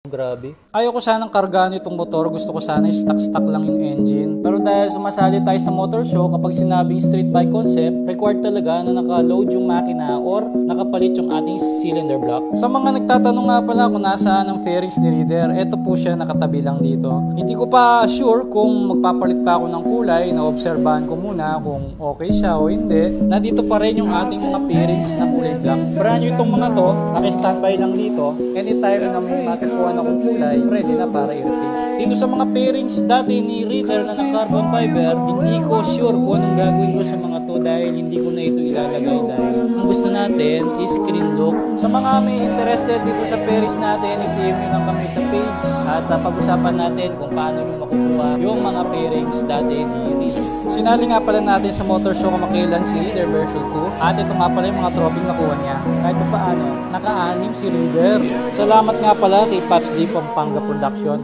Grabe. Ayoko sanang kargaan itong motor. Gusto ko sana stock lang yung engine. Pero dahil sumasali tayo sa motor show, kapag sinabing street bike concept, required talaga na naka-load yung makina or nakapalit yung ating cylinder block. Sa mga nagtatanong nga pala kung nasaan ang fairings ni Reader, eto po siya nakatabi lang dito. Hindi ko pa sure kung magpapalit pa ako ng kulay. Naobserbahan ko muna kung okay siya o hindi. Nandito pa rin yung ating mga fairings na kulay black. Brand new itong mga to. Naka-standby lang dito. Anytime na may matakuha akong kulay, ready na para i-repaint. Dito sa mga pairings dati ni Reader na ng carbon fiber, hindi ko sure kung anong gagawin ko sa mga to dahil hindi ko na ito ilalagay dahil ang gusto natin is screen look. Sa mga may interested dito sa pairings natin, i-PM nyo lang kami sa page at pag-usapan natin kung paano nyo makukuha yung mga pairings dati ni Reader. Sinali nga pala natin sa motor show kamakailan si Reader version 2 at ito nga pala yung mga trophy nakuha niya. Kahit pa paano, naka-anim si Reader. Salamat nga pala kay Pops G Pampanga Production.